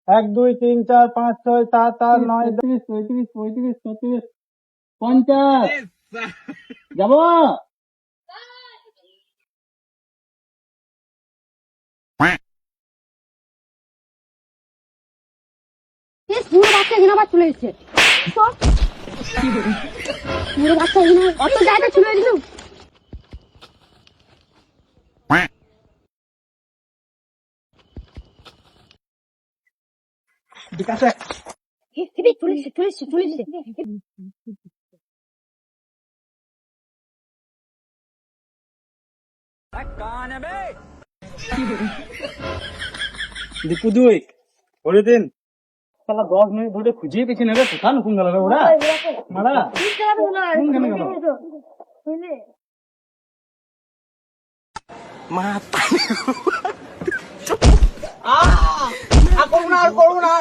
1 2 3 4 5 6 7 8 9 10 35 35 36 37 50 যাবো। বুড়ো বাচ্চা এখানে আবার চলে এসছে। বুড়ো বাচ্চা এখানে অত জায়গা চলে এসেছিল। ঠিক আছে চলে এসছে চলে এসছে চলে এসছে। দীপু দুই করে দিন শালা 10 মিনিট ধরে খুঁজে পেছি না রে, কোথা নুকুন গেল রে ওরা মারা কোন কেন গেল করুন না